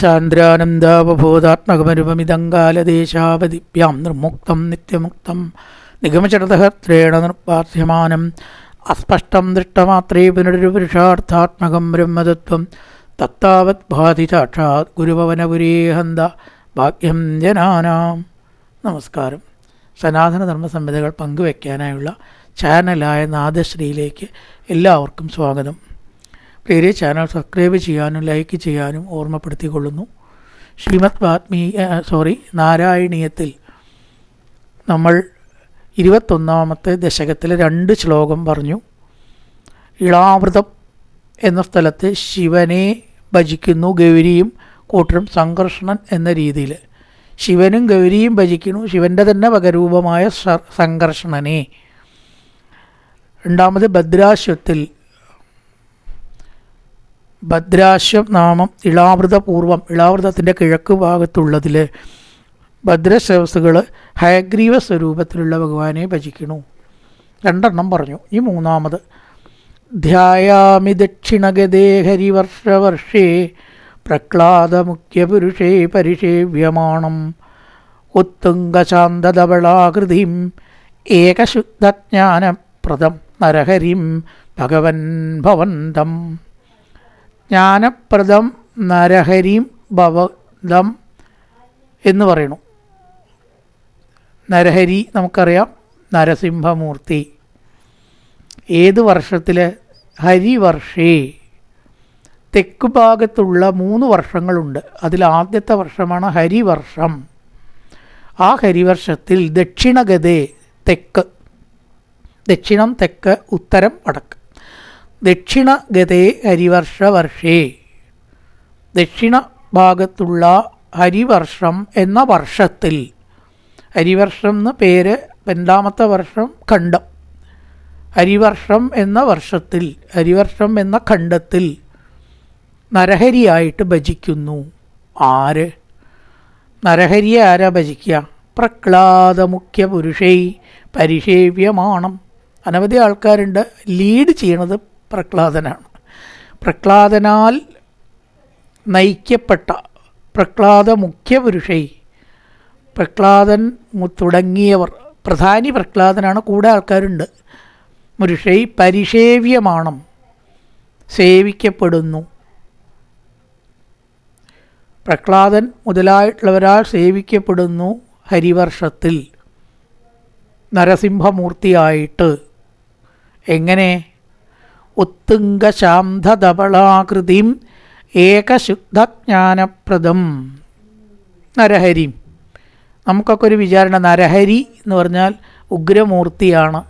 സാന്ദ്രാനന്ദാവബോധാത്മകമരുപമിതങ്കാലദേശാവതിഭ്യാം നിർമുക്തം നിത്യമുക്തം നിഗമചരതഹത്രേണ നിർപ്പാഥ്യമാനം അസ്പഷ്ടം ദൃഷ്ടമാത്രേ പുനരുപുരുഷാർത്ഥാത്മകം ബ്രഹ്മതത്വം തത്താവത് ഭാതി സാക്ഷാത് ഗുരുഭവനപുരേഹന്ത ഭാഗ്യം ജനാനാം. നമസ്കാരം. സനാതനധർമ്മ സംഹിതകൾ പങ്കുവയ്ക്കാനായുള്ള ചാനലായ നാദശ്രീയിലേക്ക് എല്ലാവർക്കും സ്വാഗതം. പ്രിയരെ, ചാനൽ സബ്സ്ക്രൈബ് ചെയ്യാനും ലൈക്ക് ചെയ്യാനും ഓർമ്മപ്പെടുത്തിക്കൊള്ളുന്നു. നാരായണീയത്തിൽ നമ്മൾ 21ാമത്തെ ദശകത്തിലെ 2 ശ്ലോകം പറഞ്ഞു. ഇളാവൃതം എന്ന സ്ഥലത്ത് ശിവനെ ഭജിക്കുന്നു ഗൗരിയും കൂട്ടരും സംകർഷണൻ എന്ന രീതിയിൽ. ശിവനും ഗൗരിയും ഭജിക്കുന്നു ശിവൻ്റെ തന്നെ വകരൂപമായ സംകർഷണനെ. രണ്ടാമത് ഭദ്രാശ്വത്തിൽ ഭദ്രാശ്വം നാമം ഇളാവൃതപൂർവം, ഇളാവൃതത്തിൻ്റെ കിഴക്ക് ഭാഗത്തുള്ളതിൽ ഭദ്രശ്രവസ്സുകൾ ഹയഗ്രീവ സ്വരൂപത്തിലുള്ള ഭഗവാനെ ഭജിക്കുന്നു. 2 പറഞ്ഞു. ഈ 3ാമത് ധ്യായാമി ദക്ഷിണഗതേ ഹരിവർഷവർഷേ പ്രഹ്ലാദമുഖ്യപുരുഷേ പരിഷേവ്യമാണം ഉത്തുംഗശാന്തധവളാകൃതിം ഏകശുദ്ധജ്ഞാനപ്രദം നരഹരിം ഭഗവൻ ഭവന്തം. ജ്ഞാനപ്രദം നരഹരിം ഭവന്തം എന്ന് പറയുന്നു. നരഹരി നമുക്കറിയാം, നരസിംഹമൂർത്തി. ഏത് വർഷത്തിൽ? ഹരിവർഷേ. തെക്ക് ഭാഗത്തുള്ള 3 വർഷങ്ങളുണ്ട്. അതിൽ ആദ്യത്തെ വർഷമാണ് ഹരിവർഷം. ആ ഹരിവർഷത്തിൽ ദക്ഷിണഗതേ, തെക്ക്, ദക്ഷിണം തെക്ക്, ഉത്തരം വടക്ക്. ദക്ഷിണഗതേ ഹരിവർഷവർഷേ, ദക്ഷിണ ഭാഗത്തുള്ള ഹരിവർഷം എന്ന വർഷത്തിൽ, ഹരിവർഷം എന്ന് പേര്, 2ാമത്തെ വർഷം ഖണ്ഡം, ഹരിവർഷം എന്ന വർഷത്തിൽ, ഹരിവർഷം എന്ന ഖണ്ഡത്തിൽ നരഹരിയായിട്ട് ഭജിക്കുന്നു. ആര്? നരഹരിയെ ആരാ ഭജിക്കുക? പ്രഹ്ലാദമുഖ്യ പുരുഷൈ പരിഷേവ്യമാണം. അനവധി ആൾക്കാരുണ്ട്. ലീഡ് ചെയ്യണത് പ്രഹ്ലാദനാണ്. പ്രഹ്ലാദനാൽ നയിക്കപ്പെട്ട പ്രഹ്ലാദ മുഖ്യ പുരുഷൈ, പ്രഹ്ലാദൻ തുടങ്ങിയവർ, പ്രധാനി പ്രഹ്ലാദനാണ്, കൂടെ ആൾക്കാരുണ്ട്. പുരുഷൈ പരിഷേവ്യമാണം, സേവിക്കപ്പെടുന്നു. പ്രഹ്ലാദൻ മുതലായിട്ടുള്ളവരാൽ സേവിക്കപ്പെടുന്നു ഹരിവർഷത്തിൽ നരസിംഹമൂർത്തിയായിട്ട്. എങ്ങനെ? ഉത്തുംഗശാന്തധവളാകൃതിം ഏകശുദ്ധജ്ഞാനപ്രദം നരഹരിം. നമുക്കൊക്കെ ഒരു വിചാരണ, നരഹരി എന്ന് പറഞ്ഞാൽ ഉഗ്രമൂർത്തിയാണ്,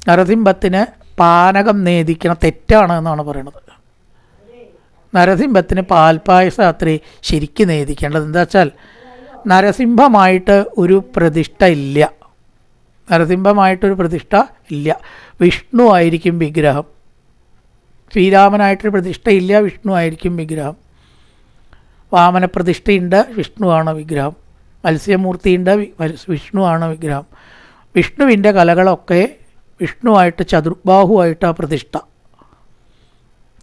നരസിംഹത്തിന് പാനകം നേദിക്കണം. തെറ്റാണ് എന്നാണ് പറയണത്. നരസിംഹത്തിന് പാൽപ്പായസം അത്രേ ശരിക്ക് നേദിക്കേണ്ടത്. എന്താ വെച്ചാൽ നരസിംഹമായിട്ട് ഒരു പ്രതിഷ്ഠ ഇല്ല, നരസിംഹമായിട്ടൊരു പ്രതിഷ്ഠ ഇല്ല. വിഷ്ണു ആയിരിക്കും വിഗ്രഹം. ശ്രീരാമനായിട്ടൊരു പ്രതിഷ്ഠയില്ല, വിഷ്ണു ആയിരിക്കും വിഗ്രഹം. വാമനപ്രതിഷ്ഠയുണ്ട്, വിഷ്ണുവാണ് വിഗ്രഹം. മത്സ്യമൂർത്തിയുണ്ട്, വിഷ്ണുവാണ് വിഗ്രഹം. വിഷ്ണുവിൻ്റെ കലകളൊക്കെ വിഷ്ണുവായിട്ട് ചതുർബാഹുവായിട്ടാണ് പ്രതിഷ്ഠ.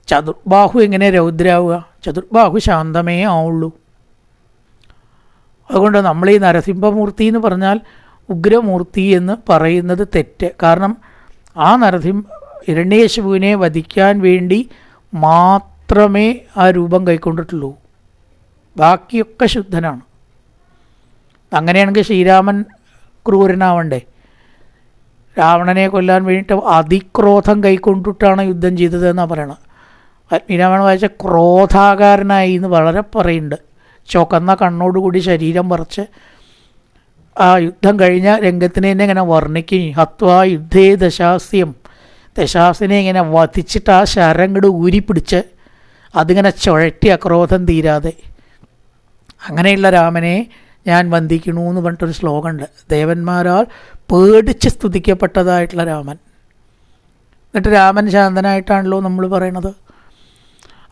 ചതുർബാഹു എങ്ങനെ രൗദ്രാവുക? ചതുർബാഹു ശാന്തമേ ആവുള്ളൂ. അതുകൊണ്ട് നമ്മൾ ഈ നരസിംഹമൂർത്തി എന്ന് പറഞ്ഞാൽ ഉഗ്രമൂർത്തി എന്ന് പറയുന്നത് തെറ്റ്. കാരണം ആ ഹിരണ്യകശിപുവിനെ വധിക്കാൻ വേണ്ടി മാത്രമേ ആ രൂപം കൈക്കൊണ്ടിട്ടുള്ളൂ. ബാക്കിയൊക്കെ ശുദ്ധനാണ്. അങ്ങനെയാണെങ്കിൽ ശ്രീരാമൻ ക്രൂരനാവണ്ടേ? രാവണനെ കൊല്ലാൻ വേണ്ടിയിട്ട് അതിക്രോധം കൈക്കൊണ്ടിട്ടാണ് യുദ്ധം ചെയ്തതെന്നാണ് പറയണത്. ശ്രീരാമൻ വായിച്ച ക്രോധാകാരനായി എന്ന് വളരെ പറയുന്നുണ്ട്. ചുവന്ന കണ്ണോടുകൂടി ശരീരം പറിച്ച് ആ യുദ്ധം കഴിഞ്ഞ രംഗത്തിനെ തന്നെ ഇങ്ങനെ വർണ്ണിക്കും. ഹത്വാ യുദ്ധേ ദശാസ്യം, ദശാസിനെ ഇങ്ങനെ വധിച്ചിട്ട് ആ ശരങ്ങട് ഊരിപ്പിടിച്ച് അതിങ്ങനെ ചുഴറ്റി അക്രോധം തീരാതെ. അങ്ങനെയുള്ള രാമനെ ഞാൻ വന്ദിക്കണു എന്ന് പറഞ്ഞിട്ടൊരു ശ്ലോകമുണ്ട്. ദേവന്മാരാൽ പേടിച്ച് സ്തുതിക്കപ്പെട്ടതായിട്ടുള്ള രാമൻ. എന്നിട്ട് രാമൻ ശാന്തനായിട്ടാണല്ലോ നമ്മൾ പറയണത്.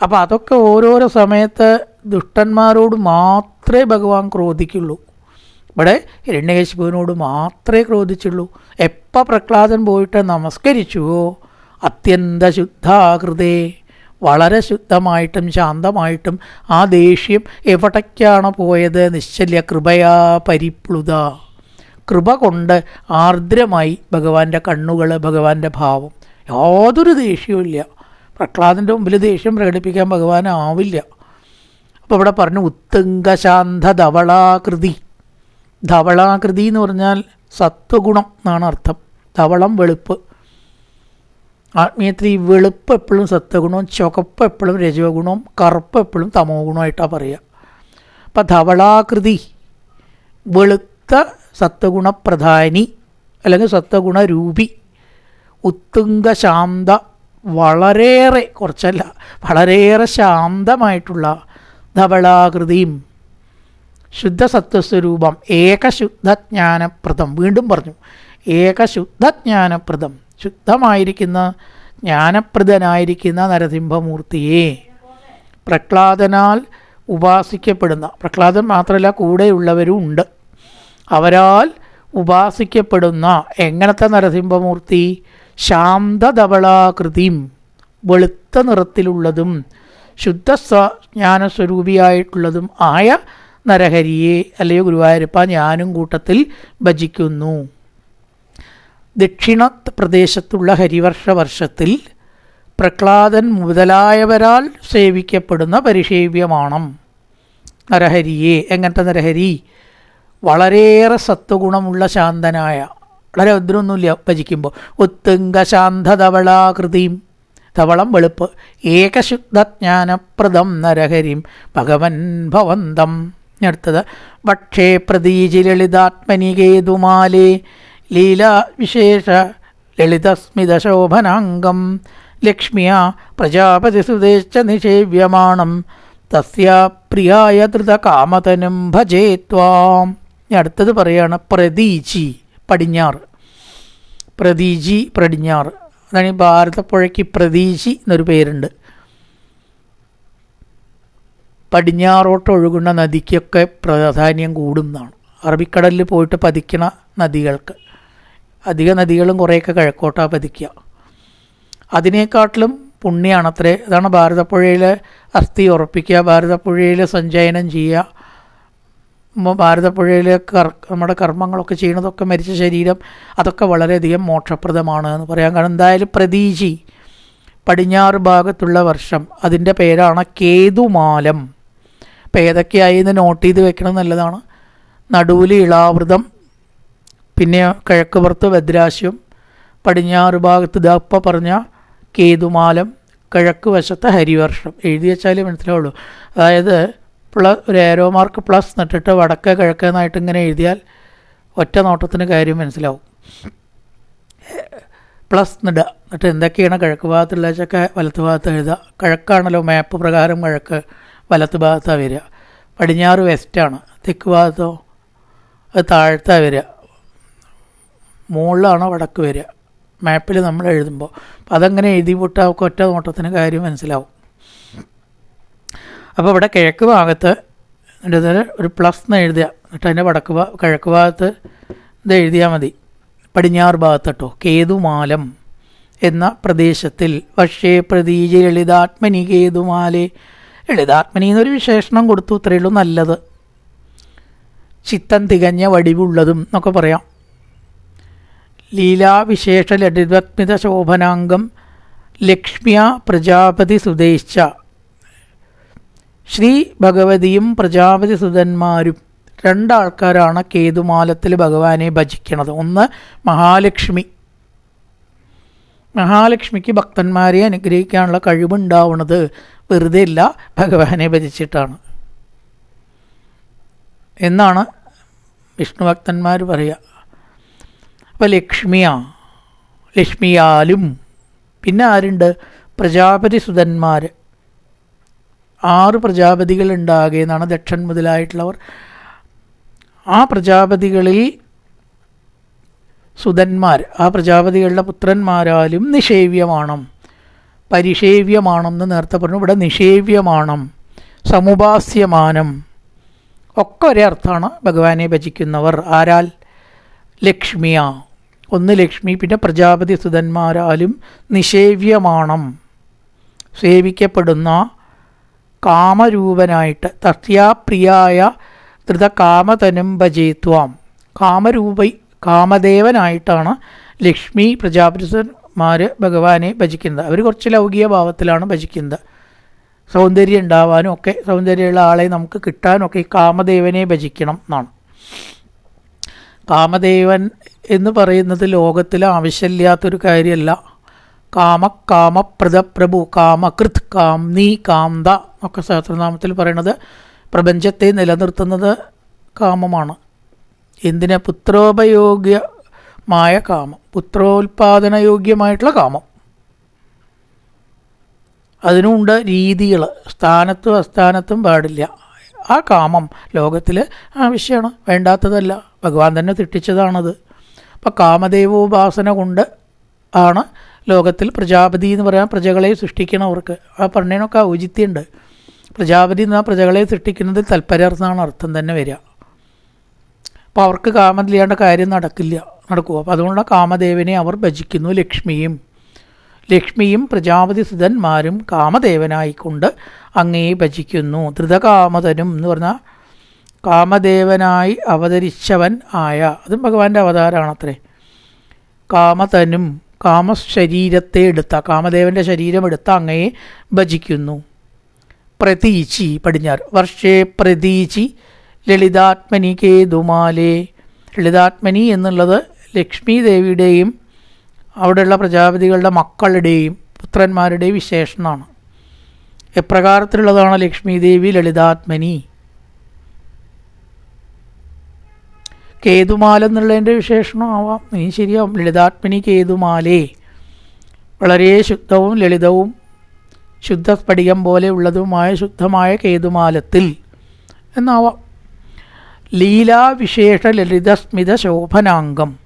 അപ്പോൾ അതൊക്കെ ഓരോരോ സമയത്ത് ദുഷ്ടന്മാരോട് മാത്രമേ ഭഗവാൻ ക്രോധിക്കുള്ളൂ. ഇവിടെ ഹിരണ്യകശിപുവിനോട് മാത്രമേ ക്രോധിച്ചുള്ളൂ. എപ്പോൾ പ്രഹ്ലാദൻ പോയിട്ട് നമസ്കരിച്ചുവോ അത്യന്ത ശുദ്ധാകൃതേ, വളരെ ശുദ്ധമായിട്ടും ശാന്തമായിട്ടും ആ ദേഷ്യം എവിടേക്കാണ് പോയത്? നിശ്ചല്യ കൃപയാ പരിപ്ലുത. കൃപ കൊണ്ട് ആർദ്രമായി ഭഗവാന്റെ കണ്ണുകൾ, ഭഗവാന്റെ ഭാവം. യാതൊരു ദേഷ്യവുമില്ല. പ്രഹ്ലാദൻ്റെ മുമ്പിൽ ദേഷ്യം പ്രകടിപ്പിക്കാൻ ഭഗവാനാവില്ല. അപ്പോൾ ഇവിടെ പറഞ്ഞു ഉത്തുംഗശാന്ത ധവളാകൃതി. ധവളാകൃതി എന്ന് പറഞ്ഞാൽ സത്വഗുണം എന്നാണ് അർത്ഥം. ധവളം വെളുപ്പ്. ആത്മീയത്തിൽ ഈ വെളുപ്പ് എപ്പോഴും സത്വഗുണവും ചുവപ്പ് എപ്പോഴും രജോ ഗുണവും കറുപ്പ് എപ്പോഴും തമോ ഗുണമായിട്ടാണ് പറയുക. അപ്പം ധവളാകൃതി വെളുത്ത സത്വഗുണപ്രധാനി അല്ലെങ്കിൽ സത്വഗുണരൂപി. ഉത്തുംഗശാന്ത വളരെയേറെ, കുറച്ചല്ല വളരെയേറെ ശാന്തമായിട്ടുള്ള ധവളാകൃതിയും ശുദ്ധസത്വസ്വരൂപം ഏകശുദ്ധജ്ഞാനപ്രദം. വീണ്ടും പറഞ്ഞു ഏകശുദ്ധജ്ഞാനപ്രദം. ശുദ്ധമായിരിക്കുന്ന ജ്ഞാനപ്രദനായിരിക്കുന്ന നരസിംഹമൂർത്തിയെ പ്രഹ്ലാദനാൽ ഉപാസിക്കപ്പെടുന്ന, പ്രഹ്ലാദൻ മാത്രമല്ല കൂടെയുള്ളവരും ഉണ്ട്, അവരാൽ ഉപാസിക്കപ്പെടുന്ന എങ്ങനത്തെ നരസിംഹമൂർത്തി? ശാന്തധവളാകൃതിയും വെളുത്ത നിറത്തിലുള്ളതും ശുദ്ധജ്ഞാനസ്വരൂപിയായിട്ടുള്ളതും ആയ നരഹരിയെ അല്ലയോ ഗുരുവായൂരപ്പ ഞാനും കൂട്ടത്തിൽ ഭജിക്കുന്നു. ദക്ഷിണ പ്രദേശത്തുള്ള ഹരിവർഷത്തിൽ പ്രഹ്ലാദൻ മുതലായവരാൽ സേവിക്കപ്പെടുന്ന പരിഷേവ്യമാണ് നരഹരിയെ. എങ്ങനത്തെ നരഹരി? വളരെയേറെ സത്വഗുണമുള്ള ശാന്തനായ, വളരെ ഉദ്രമൊന്നുമില്ല ഭജിക്കുമ്പോൾ. ഉത്തുംഗശാന്തധവളാകൃതിയും, ധവളം വെളുപ്പ്, ഏകശുദ്ധജ്ഞാനപ്രദം നരഹരിം ഭഗവൻ ഭവന്തം. അടുത്തത് വക്ഷേ പ്രതീജി ലളിതാത്മനികേതുമാലേ ലീലാവിശേഷ ലളിതസ്മിതശോഭനാംഗം ലക്ഷ്മിയാ പ്രജാപതിസുതേശ്ച നിഷേവ്യമാണം തസ്യാ പ്രിയായ ധൃതകാമതനും ഭജേ ത്വാം. അടുത്തത് പറയാണ് പ്രതീജി, പടിഞ്ഞാറ്. പ്രതീജി പടിഞ്ഞാറ്. അതാണ് ഈ ഭാരതപ്പുഴയ്ക്ക് പ്രതീജി എന്നൊരു പേരുണ്ട്. പടിഞ്ഞാറോട്ട് ഒഴുകുന്ന നദിക്കൊക്കെ പ്രാധാന്യം കൂടും എന്നാണ്. അറബിക്കടലിൽ പോയിട്ട് പതിക്കണ നദികൾക്ക്. അധിക നദികളും കുറേയൊക്കെ കിഴക്കോട്ടാണ് പതിക്കുക. അതിനേക്കാട്ടിലും പുണ്യമാണത്രേ. അതാണ് ഭാരതപ്പുഴയിൽ അസ്ഥി ഉറപ്പിക്കുക, ഭാരതപ്പുഴയിൽ സഞ്ചയനം ചെയ്യുക, ഭാരതപ്പുഴയിൽ നമ്മുടെ കർമ്മങ്ങളൊക്കെ ചെയ്യുന്നതൊക്കെ മരിച്ച ശരീരം, അതൊക്കെ വളരെയധികം മോക്ഷപ്രദമാണ് എന്ന് പറയാൻ. കാരണം എന്തായാലും പ്രതീജി പടിഞ്ഞാറ് ഭാഗത്തുള്ള വർഷം, അതിൻ്റെ പേരാണ് കേതുമാലം. അപ്പോൾ ഏതൊക്കെയായി എന്ന് നോട്ട് ചെയ്ത് വെക്കണം നല്ലതാണ്. നടുവിൽ ഇളാവൃതം, പിന്നെ കിഴക്ക് പുറത്ത് ഭദ്രാശ്വം, പടിഞ്ഞാറ് ഭാഗത്ത് ദപ്പ പറഞ്ഞ കേതുമാലം, കിഴക്ക് വശത്ത് ഹരിവർഷം. എഴുതി വെച്ചാലേ മനസ്സിലാവുള്ളൂ. അതായത് ഒരു ഏരോ മാർക്ക് പ്ലസ് നട്ടിട്ട് വടക്ക് കിഴക്ക് എന്നായിട്ട് ഇങ്ങനെ എഴുതിയാൽ ഒറ്റ നോട്ടത്തിന് കാര്യം മനസ്സിലാവും. പ്ലസ് നിടുക, എന്നിട്ട് എന്തൊക്കെയാണ് കിഴക്ക് ഭാഗത്തുള്ള വെച്ചൊക്കെ വലത്ത് ഭാഗത്ത് എഴുതുക. കിഴക്കാണല്ലോ മാപ്പ് പ്രകാരം കിഴക്ക്, വലത്ത് ഭാഗത്താണ് വരിക. പടിഞ്ഞാറ് വെസ്റ്റാണ്, തെക്ക് ഭാഗത്തോ അത് താഴത്താണ് വരിക, മുകളിലാണ് വടക്ക് വരിക മാപ്പിൽ നമ്മൾ എഴുതുമ്പോൾ. അപ്പം അതങ്ങനെ എഴുതി വിട്ടാൽ ഒറ്റ നോട്ടത്തിന് കാര്യം മനസ്സിലാവും. അപ്പോൾ ഇവിടെ കിഴക്ക് ഭാഗത്ത് ഒരു പ്ലസ് എന്ന് എഴുതുക, എന്നിട്ട് അതിൻ്റെ കിഴക്ക് ഭാഗത്ത് ഇത് എഴുതിയാൽ മതി. പടിഞ്ഞാറ് ഭാഗത്ത് കേട്ടോ, കേതുമാലം എന്ന പ്രദേശത്തിൽ പക്ഷേ പ്രതീജി ലളിതാത്മനി കേതുമാലേ. ലളിതാത്മനി എന്നൊരു വിശേഷണം കൊടുത്തു, ഇത്രയേ ഉള്ളൂ. നല്ലത്, ചിത്തം തികഞ്ഞ വടിവുള്ളതും എന്നൊക്കെ പറയാം. ലീലാവിശേഷ ലളിതസ്മിത ശോഭനാംഗം ലക്ഷ്മിയ പ്രജാപതി സുതേശ്ച. ശ്രീ ഭഗവതിയും പ്രജാപതി സുതന്മാരും രണ്ടാൾക്കാരാണ് കേതുമാലത്തിൽ ഭഗവാനെ ഭജിക്കണത്. ഒന്ന് മഹാലക്ഷ്മി. മഹാലക്ഷ്മിക്ക് ഭക്തന്മാരെ അനുഗ്രഹിക്കാനുള്ള കഴിവുണ്ടാവുന്നത് വെറുതെ ഇല്ല, ഭഗവാനെ ഭജിച്ചിട്ടാണ് എന്നാണ് വിഷ്ണു ഭക്തന്മാർ പറയുക. അപ്പോൾ ലക്ഷ്മിയാലും പിന്നെ ആരുണ്ട്? പ്രജാപതി സുതന്മാർ. 6 പ്രജാപതികളുണ്ടാകെ എന്നാണ് ദക്ഷൻ മുതലായിട്ടുള്ളവർ. ആ പ്രജാപതികളിൽ സുതന്മാർ, ആ പ്രജാപതികളുടെ പുത്രന്മാരാലും നിഷേവ്യമാണം, പരിഷേവ്യമാണെന്ന് നേരത്തെ പറഞ്ഞു. ഇവിടെ നിഷേവ്യമാണം, സമുപാസ്യമാനം ഒക്കെ ഒരേ അർത്ഥമാണ്. ഭഗവാനെ ഭജിക്കുന്നവർ ആരാൽ? ലക്ഷ്മിയ, ഒന്ന് ലക്ഷ്മി, പിന്നെ പ്രജാപതി സുതന്മാരാലും നിഷേവ്യമാണം സേവിക്കപ്പെടുന്ന കാമരൂപനായിട്ട് തസ്യാപ്രിയായ ധൃതകാമതനും ഭജേത്വാം. കാമദേവനായിട്ടാണ് ലക്ഷ്മി പ്രജാപതിമാർ ഭഗവാനെ ഭജിക്കുന്നത്. അവർ കുറച്ച് ലൗകിക ഭാവത്തിലാണ് ഭജിക്കുന്നത്. സൗന്ദര്യം ഉണ്ടാവാനും ഒക്കെ, സൗന്ദര്യമുള്ള ആളെ നമുക്ക് കിട്ടാനൊക്കെ ഈ കാമദേവനെ ഭജിക്കണം എന്നാണ്. കാമദേവൻ എന്ന് പറയുന്നത് ലോകത്തിൽ ആവശ്യമില്ലാത്തൊരു കാര്യമല്ല. കാമപ്രദപ്രഭു, കാമകൃത്, കാംനി, കാന്ത ഒക്കെ സഹസ്രനാമത്തിൽ പറയണത് പ്രപഞ്ചത്തെ നിലനിർത്തുന്നത് കാമമാണ്. എന്തിന്? പുത്രോപയോഗ്യമായ കാമം, പുത്രോൽപാദനയോഗ്യമായിട്ടുള്ള കാമം. അതിനുമുണ്ട് രീതികൾ, സ്ഥാനത്തും അസ്ഥാനത്തും പാടില്ല. ആ കാമം ലോകത്തിൽ ആവശ്യമാണ്, വേണ്ടാത്തതല്ല. ഭഗവാൻ തന്നെ തെറ്റിച്ചതാണത്. അപ്പം കാമദേവോപാസന കൊണ്ട് ആണ് ലോകത്തിൽ പ്രജാപതി എന്ന് പറയാൻ പ്രജകളെ സൃഷ്ടിക്കണവർക്ക്. ആ പറഞ്ഞതിനൊക്കെ ഔചിത്യമുണ്ട്. പ്രജാപതി എന്ന പ്രജകളെ സൃഷ്ടിക്കുന്നതിൽ തൽപരർന്നാണ് അർത്ഥം തന്നെ വരിക. അപ്പോൾ അവർക്ക് കാമമില്ലാണ്ട് കാര്യം നടക്കുമോ? അപ്പോൾ അതുകൊണ്ട് കാമദേവനെ അവർ ഭജിക്കുന്നു. ലക്ഷ്മിയും പ്രജാപതി സുതന്മാരും കാമദേവനായിക്കൊണ്ട് അങ്ങേ ഭജിക്കുന്നു. ധൃതകാമതനും എന്ന് പറഞ്ഞാൽ കാമദേവനായി അവതരിച്ചവൻ ആയ, അതും ഭഗവാന്റെ അവതാരമാണത്രേ. കാമതനും, കാമശരീരത്തെ എടുത്ത, കാമദേവൻ്റെ ശരീരം എടുത്ത അങ്ങയെ ഭജിക്കുന്നു. പ്രതീചി പടിഞ്ഞാറ്. വർഷേ പ്രതീചി ലളിതാത്മനി കേതുമാലേ. ലളിതാത്മനി എന്നുള്ളത് ലക്ഷ്മി ദേവിയുടെയും അവിടെയുള്ള പ്രജാപതികളുടെ മക്കളുടെയും പുത്രന്മാരുടെയും വിശേഷണമാണ്. എപ്രകാരത്തിലുള്ളതാണ് ലക്ഷ്മി ദേവി ലളിതാത്മനി? കേതുമാല എന്നുള്ളതിൻ്റെ വിശേഷണം ആവാം, ഇനി ശരിയാവും. ലളിതാത്മനി കേതുമാലേ, വളരെ ശുദ്ധവും ലളിതവും ശുദ്ധ സ്ഫടികം പോലെ ഉള്ളതുമായ ശുദ്ധമായ കേതുമാലത്തിൽ എന്നാവാം. ലീലാവിശേഷ ലളിതസ്മിത ശോഭനാംഗം.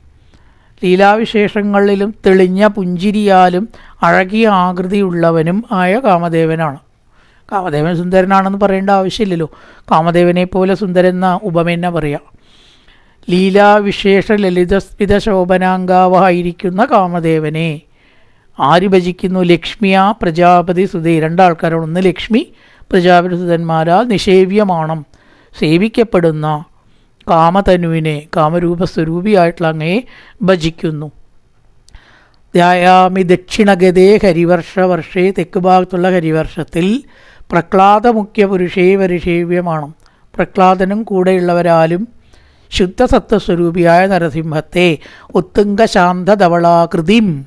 ലീലാവിശേഷങ്ങളിലും തെളിഞ്ഞ പുഞ്ചിരിയാലും അഴകിയ ആകൃതിയുള്ളവനും ആയ കാമദേവനാണ്. കാമദേവൻ സുന്ദരനാണെന്ന് പറയേണ്ട ആവശ്യമില്ലല്ലോ. കാമദേവനെ പോലെ സുന്ദരൻ എന്ന ഉപമയെന്നെ പറയാം. ലീലാവിശേഷ ലളിതസ്മിത ശോഭനാംഗാവായിരിക്കുന്ന കാമദേവനെ ആര് ഭജിക്കുന്നു? ലക്ഷ്മിയാ പ്രജാപതി സുതേ. രണ്ടാൾക്കാരാണ്. ഒന്ന് ലക്ഷ്മി, പ്രജാപതി സുതന്മാരാൽ നിഷേവ്യമാണ്, സേവിക്കപ്പെടുന്ന കാമതനുവിനെ, കാമരൂപസ്വരൂപിയായിട്ടുള്ള അങ്ങയെ ഭജിക്കുന്നു. ധ്യായാമി ദക്ഷിണഗതേ ഹരിവർഷേ. തെക്ക് ഭാഗത്തുള്ള ഹരിവർഷത്തിൽ പ്രഹ്ലാദമുഖ്യ പുരുഷേ വരിഷേവ്യമാണ്. പ്രഹ്ലാദനും കൂടെയുള്ളവരാലും ശുദ്ധസത്വസ്വരൂപിയായ നരസിംഹത്തെ ഉത്തുംഗശാന്തധവളാകൃതിം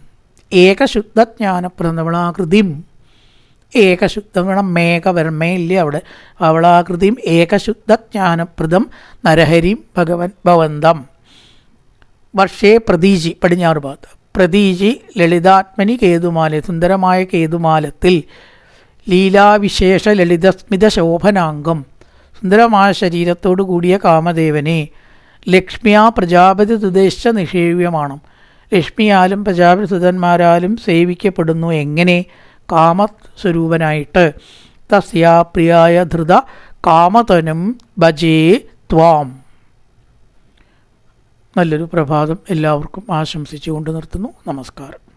ഏകശുദ്ധജ്ഞാനപ്രദവളാകൃതിം. ഏകശുദ്ധം വേണം, മേഘവർമ്മയില്ലേ അവിടെ. അവളാകൃതിയും ഏകശുദ്ധജ്ഞാനപ്രദം നരഹരിം ഭവന്തം. വർഷേ പ്രതീചി പടിഞ്ഞാറ് ഭാഗത്ത്. പ്രതീചി ലളിതാത്മനി കേതുമാല. സുന്ദരമായ കേതുമാലത്തിൽ ലീലാവിശേഷ ലളിതസ്മിത ശോഭനാംഗം, സുന്ദരമായ ശരീരത്തോടു കൂടിയ കാമദേവനെ ലക്ഷ്മിയാ പ്രജാപതി തുദേശ നിഷേവ്യമാണ്. ലക്ഷ്മിയാലും പ്രജാപതി സുതന്മാരാലും സേവിക്കപ്പെടുന്നു. എങ്ങനെ? കാമസ്വരൂപനായിട്ട്. തസ്യാ പ്രിയായ ധൃത കാമതനും ഭജേ ത്വാം. നല്ലൊരു പ്രഭാതം എല്ലാവർക്കും ആശംസിച്ചുകൊണ്ട് നിർത്തുന്നു. നമസ്കാരം.